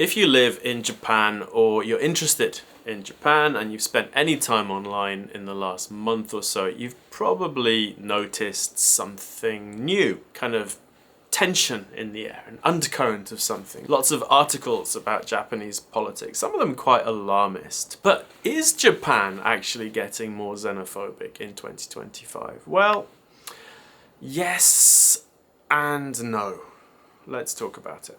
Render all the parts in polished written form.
If you live in Japan or you're interested in Japan and you've spent any time online in the last month or so, you've probably noticed something new, kind of tension in the air, an undercurrent of something. Lots of articles about Japanese politics, some of them quite alarmist. But is Japan actually getting more xenophobic in 2025? Well, yes and no. Let's talk about it.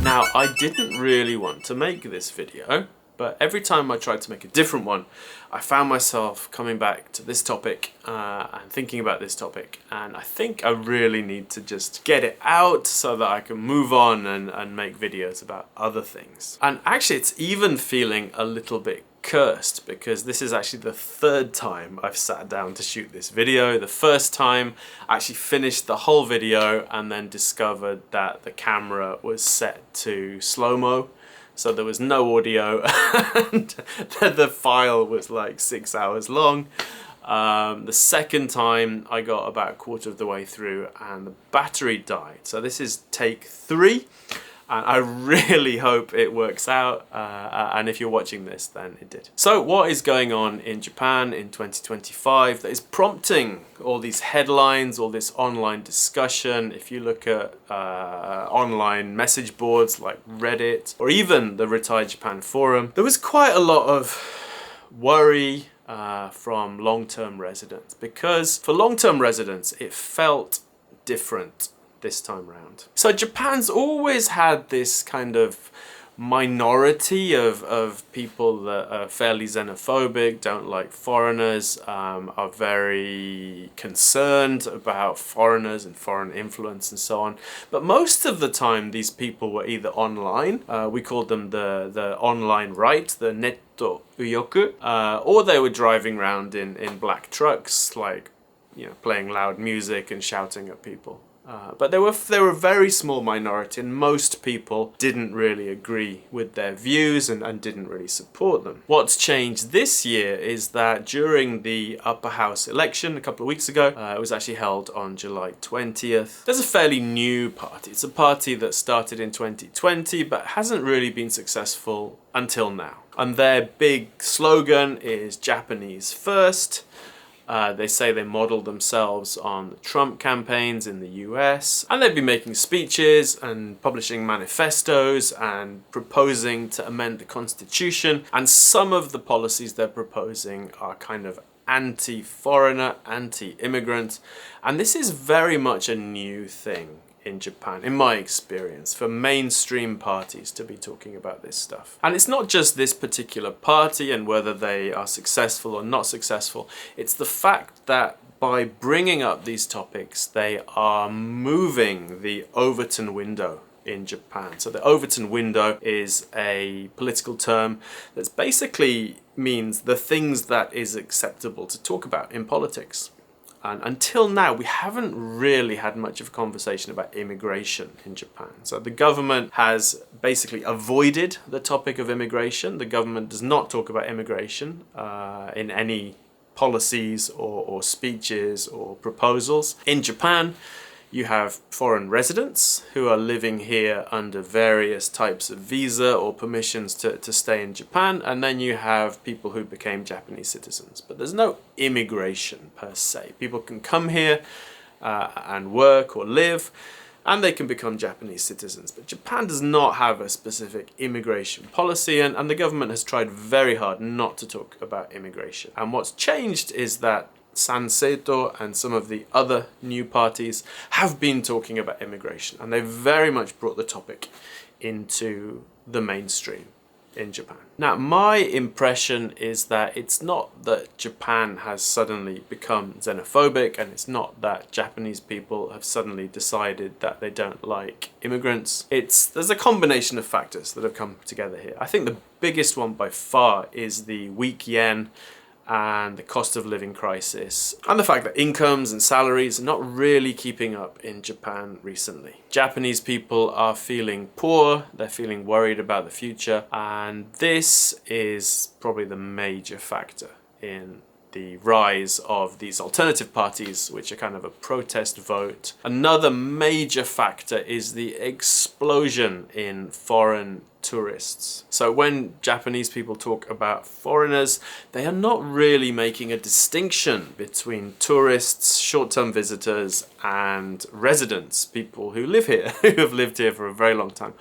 Now, I didn't really want to make this video, but every time I tried to make a different one, I found myself coming back to this topic and thinking about this topic, and I think I really need to just get it out so that I can move on and make videos about other things. And actually, it's even feeling a little bit cursed because this is actually the third time I've sat down to shoot this video. The first time I actually finished the whole video and then discovered that the camera was set to slow-mo, so there was no audio and the file was like 6 hours long. The second time I got about a quarter of the way through and the battery died. So this is take 3. And I really hope it works out, and if you're watching this, then it did. So what is going on in Japan in 2025 that is prompting all these headlines, all this online discussion? If you look at online message boards like Reddit, or even the RetireJapan forum, there was quite a lot of worry from long-term residents, because for long-term residents, it felt different this time round. So Japan's always had this kind of minority of people that are fairly xenophobic, don't like foreigners, are very concerned about foreigners and foreign influence and so on. But most of the time these people were either online, we called them the online right, the netto uyoku, or they were driving around in black trucks, like, you know, playing loud music and shouting at people. But they were a very small minority, and most people didn't really agree with their views and didn't really support them. What's changed this year is that during the upper house election a couple of weeks ago, it was actually held on July 20th. There's a fairly new party. It's a party that started in 2020 but hasn't really been successful until now. And their big slogan is Japanese first. They say they model themselves on the Trump campaigns in the US, and they've been making speeches and publishing manifestos and proposing to amend the constitution, and some of the policies they're proposing are kind of anti-foreigner, anti-immigrant, and this is very much a new thing in Japan, in my experience, for mainstream parties to be talking about this stuff. And it's not just this particular party and whether they are successful or not successful, it's the fact that by bringing up these topics, they are moving the Overton window in Japan. So the Overton window is a political term that basically means the things that is acceptable to talk about in politics. And until now, we haven't really had much of a conversation about immigration in Japan. So the government has basically avoided the topic of immigration. The government does not talk about immigration in any policies or speeches or proposals. In Japan, you have foreign residents who are living here under various types of visa or permissions to stay in Japan, and then you have people who became Japanese citizens. But there's no immigration per se. People can come here and work or live, and they can become Japanese citizens. But Japan does not have a specific immigration policy, and the government has tried very hard not to talk about immigration. And what's changed is that Sanseito and some of the other new parties have been talking about immigration, and they've very much brought the topic into the mainstream in Japan. Now, my impression is that it's not that Japan has suddenly become xenophobic, and it's not that Japanese people have suddenly decided that they don't like immigrants. There's a combination of factors that have come together here. I think the biggest one by far is the weak yen and the cost of living crisis, and the fact that incomes and salaries are not really keeping up in Japan recently. Japanese people are feeling poor, they're feeling worried about the future, and this is probably the major factor in the rise of these alternative parties, which are kind of a protest vote. Another major factor is the explosion in foreign tourists. So when Japanese people talk about foreigners, they are not really making a distinction between tourists, short-term visitors, and residents, people who live here, who have lived here for a very long time.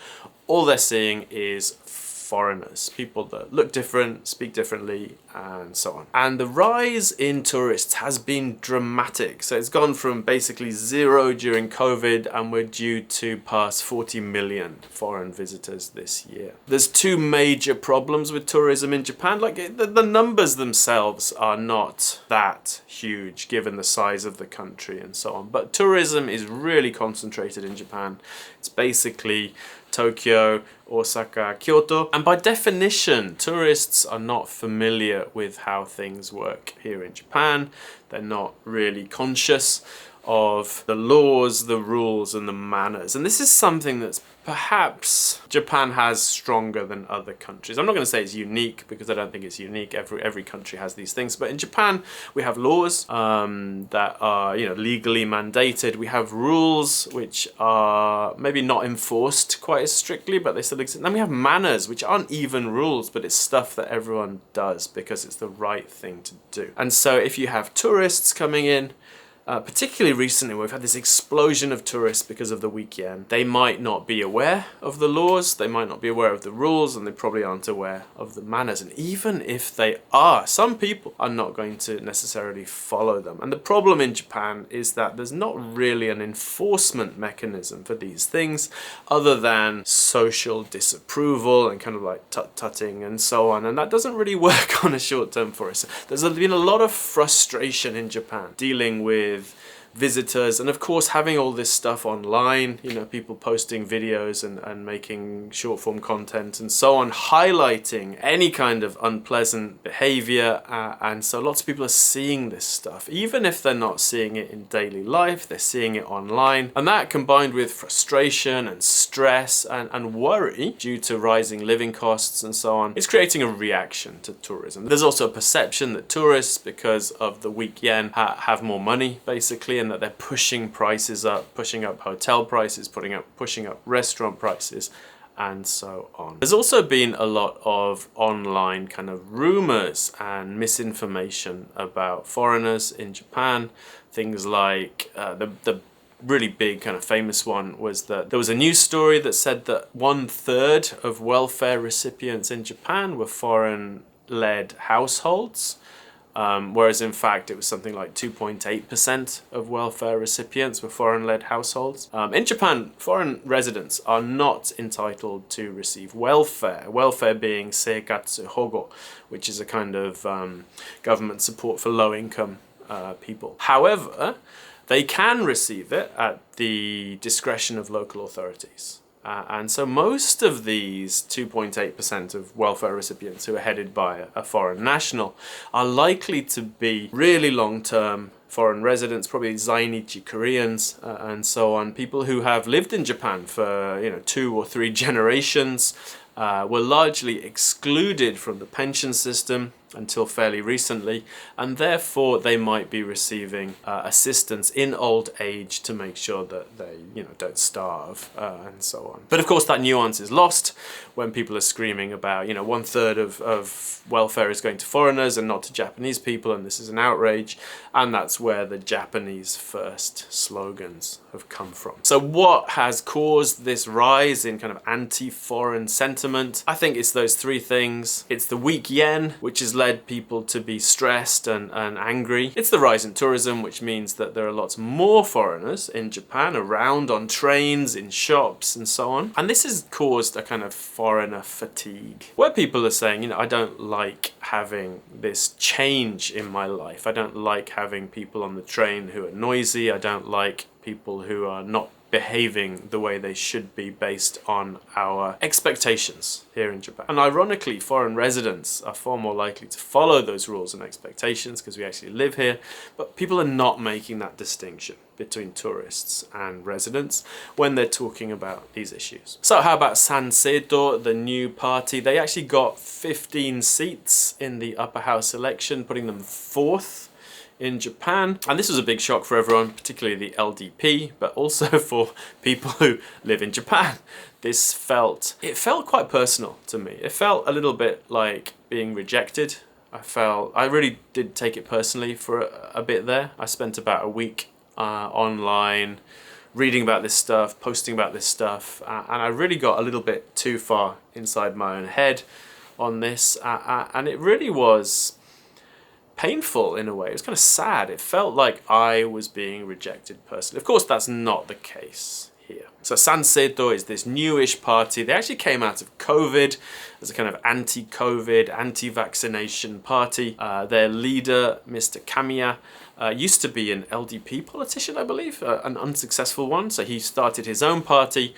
All they're seeing is foreigners, people that look different, speak differently, and so on. And the rise in tourists has been dramatic. So it's gone from basically 0 during COVID, and we're due to pass 40 million foreign visitors this year. There's 2 major problems with tourism in Japan. Like the numbers themselves are not that huge given the size of the country and so on. But tourism is really concentrated in Japan. It's basically Tokyo, Osaka, Kyoto, and by definition tourists are not familiar with how things work here in Japan. They're not really conscious of the laws, the rules, and the manners. And this is something that's perhaps Japan has stronger than other countries. I'm not going to say it's unique because I don't think it's unique. Every country has these things. But in Japan, we have laws that are legally mandated. We have rules which are maybe not enforced quite as strictly, but they still exist. And then we have manners, which aren't even rules, but it's stuff that everyone does because it's the right thing to do. And so if you have tourists coming in, particularly recently, we've had this explosion of tourists because of the weak yen. They might not be aware of the laws, they might not be aware of the rules, and they probably aren't aware of the manners. And even if they are, some people are not going to necessarily follow them. And the problem in Japan is that there's not really an enforcement mechanism for these things other than social disapproval and kind of like tut-tutting and so on. And that doesn't really work on a short-term tourist. There's been a lot of frustration in Japan dealing with visitors, and of course having all this stuff online, people posting videos and making short form content and so on, highlighting any kind of unpleasant behavior, and so lots of people are seeing this stuff. Even if they're not seeing it in daily life, they're seeing it online, and that combined with frustration and stress and worry due to rising living costs and so on is creating a reaction to tourism. There's also a perception that tourists, because of the weak yen, have more money basically, and that they're pushing prices up, pushing up hotel prices, pushing up restaurant prices, and so on. There's also been a lot of online kind of rumors and misinformation about foreigners in Japan. Things like the really big kind of famous one was that there was a news story that said that 1/3 of welfare recipients in Japan were foreign-led households. Whereas in fact it was something like 2.8% of welfare recipients were foreign-led households. In Japan, foreign residents are not entitled to receive welfare, welfare being seikatsu hogo, which is a kind of government support for low-income people. However, they can receive it at the discretion of local authorities. And so most of these 2.8% of welfare recipients who are headed by a foreign national are likely to be really long-term foreign residents, probably Zainichi Koreans and so on, people who have lived in Japan for 2 or 3 generations, were largely excluded from the pension system until fairly recently, and therefore they might be receiving assistance in old age to make sure that they don't starve and so on. But of course that nuance is lost when people are screaming about 1/3 of welfare is going to foreigners and not to Japanese people, and this is an outrage, and that's where the Japanese first slogans have come from. So what has caused this rise in kind of anti-foreign sentiment? I think it's those 3 things. It's the weak yen, which has led people to be stressed and angry. It's the rise in tourism, which means that there are lots more foreigners in Japan around on trains, in shops and so on. And this has caused a kind of foreigner fatigue, where people are saying, I don't like having this change in my life. I don't like having people on the train who are noisy. I don't like people who are not behaving the way they should be based on our expectations here in Japan. And ironically, foreign residents are far more likely to follow those rules and expectations because we actually live here, but people are not making that distinction. between tourists and residents when they're talking about these issues. So how about Sanseito, the new party? They actually got 15 seats in the upper house election, putting them fourth in Japan. And this was a big shock for everyone, particularly the LDP, but also for people who live in Japan. It felt quite personal to me. It felt a little bit like being rejected. I really did take it personally for a bit there. I spent about a week online reading about this stuff, posting about this stuff, and I really got a little bit too far inside my own head on this, and it really was painful in a way. It was kind of sad. It felt like I was being rejected personally. Of course, that's not the case here. So Sanseito is this newish party. They actually came out of COVID as a kind of anti-COVID, anti-vaccination party. Their leader, Mr. Kamiya, used to be an LDP politician, I believe, an unsuccessful one. So he started his own party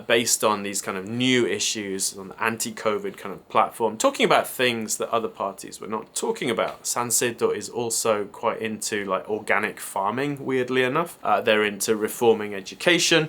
based on these kind of new issues on the anti-COVID kind of platform, talking about things that other parties were not talking about. Sanseito is also quite into like organic farming, weirdly enough. They're into reforming education.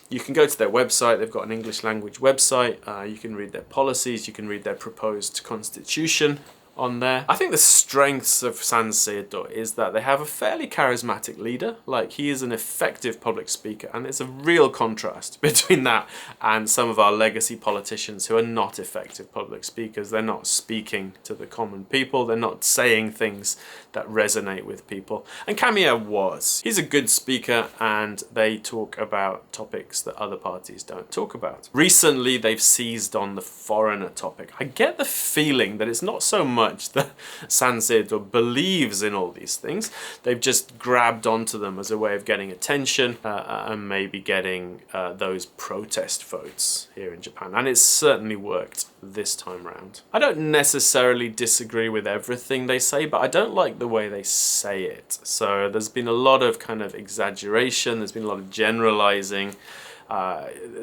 You can go to their website. They've got an English language website. You can read their policies. You can read their proposed constitution on there. I think the strengths of Sanseito is that they have a fairly charismatic leader. Like, he is an effective public speaker, and it's a real contrast between that and some of our legacy politicians who are not effective public speakers. They're not speaking to the common people. They're not saying things that resonate with people. And Kamiya was. He's a good speaker, and they talk about topics that other parties don't talk about. Recently, they've seized on the foreigner topic. I get the feeling that it's not so much that Sanseito believes in all these things. They've just grabbed onto them as a way of getting attention and maybe getting those protest votes here in Japan. And it's certainly worked this time round. I don't necessarily disagree with everything they say, but I don't like the way they say it. So there's been a lot of kind of exaggeration, there's been a lot of generalizing.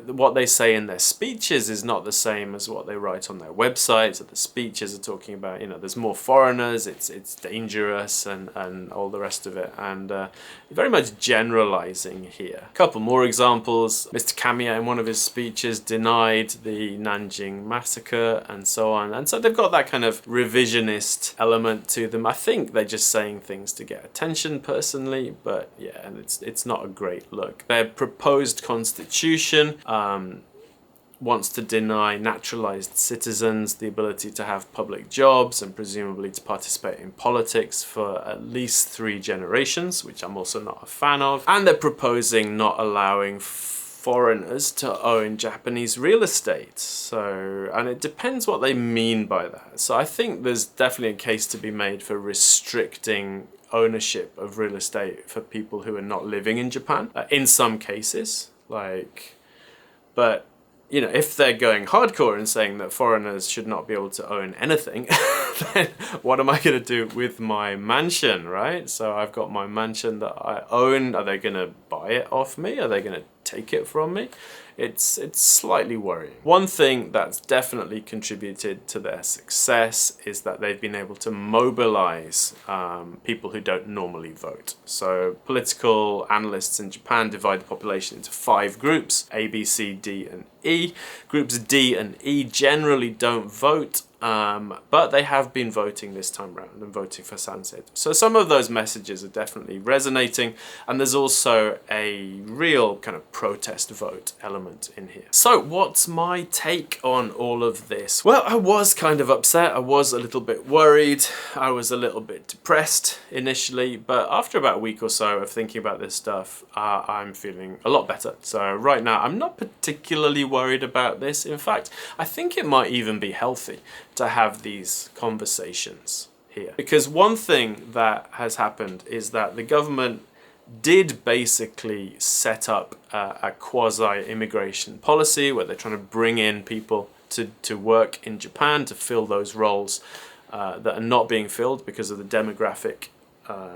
What they say in their speeches is not the same as what they write on their websites. So the speeches are talking about, there's more foreigners, it's dangerous, and all the rest of it, and very much generalizing here. A couple more examples. Mr. Kamiya in one of his speeches denied the Nanjing massacre and so on, and so they've got that kind of revisionist element to them. I think they're just saying things to get attention personally, but yeah, and it's not a great look. Their proposed constitution wants to deny naturalized citizens the ability to have public jobs and presumably to participate in politics for at least 3 generations, which I'm also not a fan of. And they're proposing not allowing foreigners to own Japanese real estate. So, and it depends what they mean by that. So I think there's definitely a case to be made for restricting ownership of real estate for people who are not living in Japan in some cases. But if they're going hardcore and saying that foreigners should not be able to own anything, then what am I going to do with my mansion, right? So I've got my mansion that I own. Are they going to buy it off me? Are they going to take it from me? It's slightly worrying. One thing that's definitely contributed to their success is that they've been able to mobilize people who don't normally vote. So political analysts in Japan divide the population into 5 groups: A, B, C, D, and E. Groups D and E generally don't vote, but they have been voting this time round and voting for Sanseito. So some of those messages are definitely resonating, and there's also a real kind of protest vote element in here. So what's my take on all of this? Well, I was kind of upset. I was a little bit worried. I was a little bit depressed initially, but after about a week or so of thinking about this stuff, I'm feeling a lot better. So right now, I'm not particularly worried about this. In fact, I think it might even be healthy to have these conversations here. Because one thing that has happened is that the government did basically set up a quasi-immigration policy where they're trying to bring in people to work in Japan to fill those roles that are not being filled because of the demographic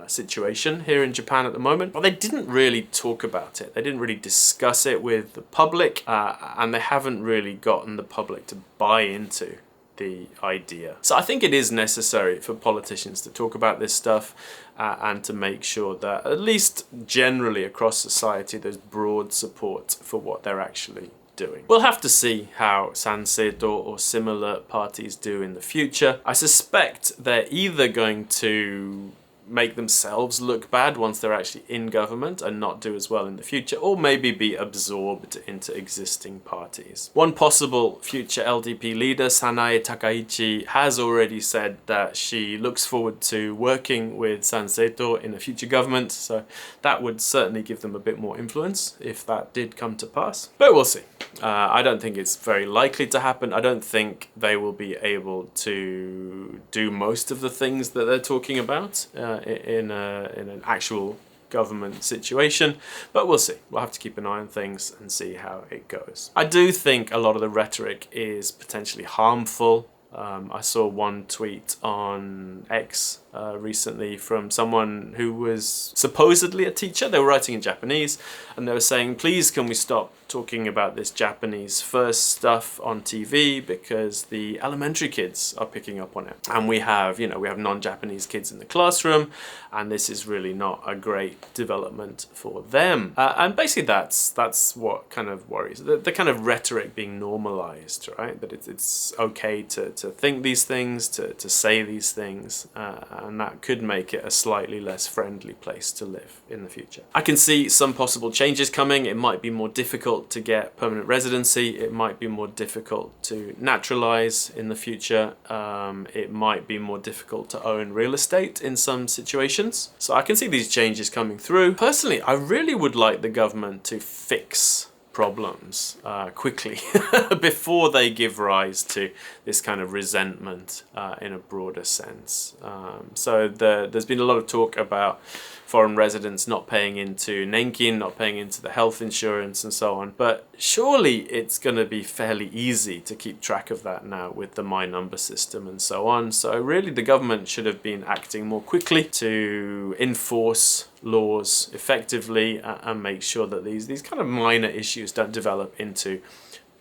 situation here in Japan at the moment. But they didn't really talk about it. They didn't really discuss it with the public, and they haven't really gotten the public to buy into the idea. So I think it is necessary for politicians to talk about this stuff. and to make sure that at least generally across society there's broad support for what they're actually doing. We'll have to see how Sanseito or similar parties do in the future. I suspect they're either going to make themselves look bad once they're actually in government and not do as well in the future, or maybe be absorbed into existing parties. One possible future LDP leader, Sanae Takaichi, has already said that she looks forward to working with Sanseito in a future government, so that would certainly give them a bit more influence if that did come to pass. But we'll see. I don't think it's very likely to happen. I don't think they will be able to do most of the things that they're talking about in an actual government situation, but we'll see. We'll have to keep an eye on things and see how it goes. I do think a lot of the rhetoric is potentially harmful. I saw one tweet on X recently from someone who was supposedly a teacher. They were writing in Japanese and they were saying, please can we stop talking about this Japanese first stuff on TV because the elementary kids are picking up on it. And we have non-Japanese kids in the classroom and this is really not a great development for them. And basically that's what kind of worries. The kind of rhetoric being normalized, right? That it's okay to think these things, to say these things, and that could make it a slightly less friendly place to live in the future. I can see some possible changes coming. It might be more difficult to get permanent residency. It might be more difficult to naturalize in the future. It might be more difficult to own real estate in some situations. So I can see these changes coming through. Personally, I really would like the government to fix problems quickly before they give rise to this kind of resentment in a broader sense. So there's been a lot of talk about foreign residents not paying into Nenkin, not paying into the health insurance and so on. But surely it's going to be fairly easy to keep track of that now with the My Number system and so on. So really the government should have been acting more quickly to enforce laws effectively and make sure that these kind of minor issues don't develop into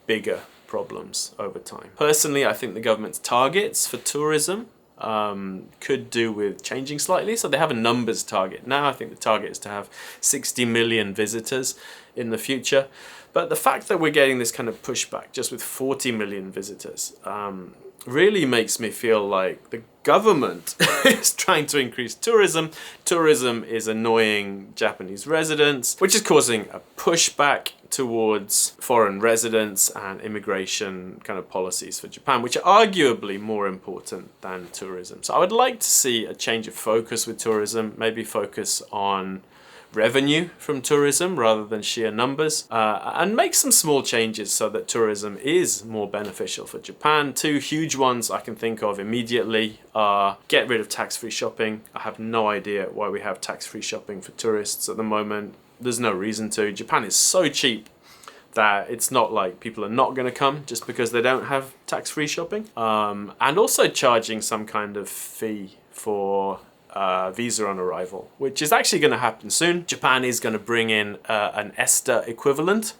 bigger problems over time. Personally, I think the government's targets for tourism could do with changing slightly. So they have a numbers target now. I think the target is to have 60 million visitors in the future. But the fact that we're getting this kind of pushback just with 40 million visitors really makes me feel like the government is trying to increase tourism. Tourism is annoying Japanese residents, which is causing a pushback towards foreign residents and immigration kind of policies for Japan, which are arguably more important than tourism. So I would like to see a change of focus with tourism, maybe focus on revenue from tourism rather than sheer numbers, and make some small changes so that tourism is more beneficial for Japan. Two huge ones I can think of immediately are get rid of tax-free shopping. I have no idea why we have tax-free shopping for tourists at the moment. There's no reason to. Japan is so cheap that it's not like people are not going to come just because they don't have tax-free shopping. And also charging some kind of fee for visa on arrival, which is actually going to happen soon. Japan is going to bring in an ESTA equivalent,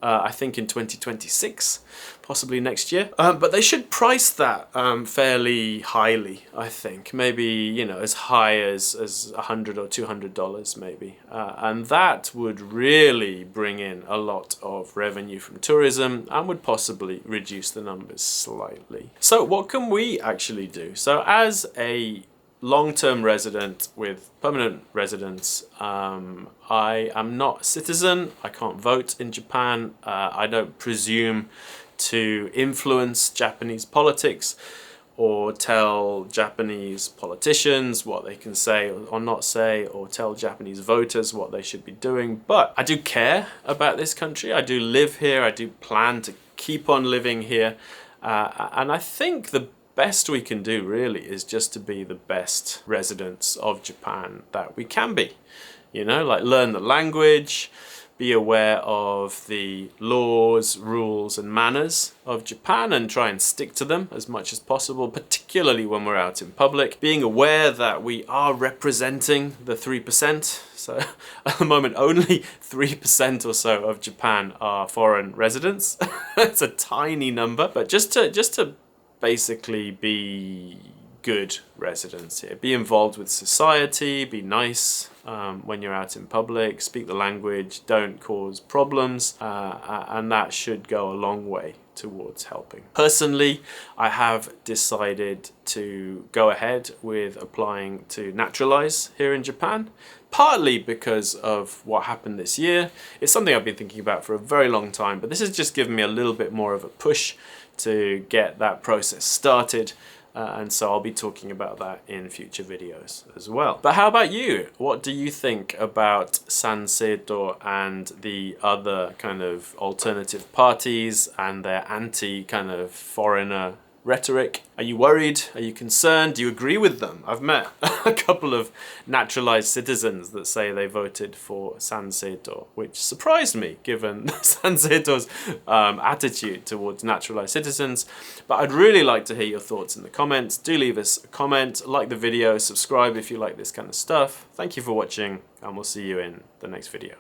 I think in 2026, possibly next year. But they should price that fairly highly, I think. Maybe, as high as $100 or $200 maybe. And that would really bring in a lot of revenue from tourism and would possibly reduce the numbers slightly. So what can we actually do? So as a long-term resident with permanent residence, I am not a citizen. I can't vote in Japan. I don't presume to influence Japanese politics or tell Japanese politicians what they can say or not say, or tell Japanese voters what they should be doing. But I do care about this country. I do live here. I do plan to keep on living here. And I think the best we can do really is just to be the best residents of Japan that we can be. Like learn the language, be aware of the laws, rules and manners of Japan and try and stick to them as much as possible, particularly when we're out in public. Being aware that we are representing the 3%. So at the moment, only 3% or so of Japan are foreign residents. It's a tiny number, but just to basically be good residents here. Be involved with society, be nice when you're out in public, speak the language, don't cause problems, and that should go a long way towards helping. Personally, I have decided to go ahead with applying to naturalize here in Japan, partly because of what happened this year. It's something I've been thinking about for a very long time, but this has just given me a little bit more of a push to get that process started. And so I'll be talking about that in future videos as well. But how about you? What do you think about Sanseito and the other kind of alternative parties and their anti kind of foreigner rhetoric? Are you worried? Are you concerned? Do you agree with them? I've met a couple of naturalized citizens that say they voted for Sanseito, which surprised me given Sanseito's attitude towards naturalized citizens. But I'd really like to hear your thoughts in the comments. Do leave us a comment, like the video, subscribe if you like this kind of stuff. Thank you for watching, and we'll see you in the next video.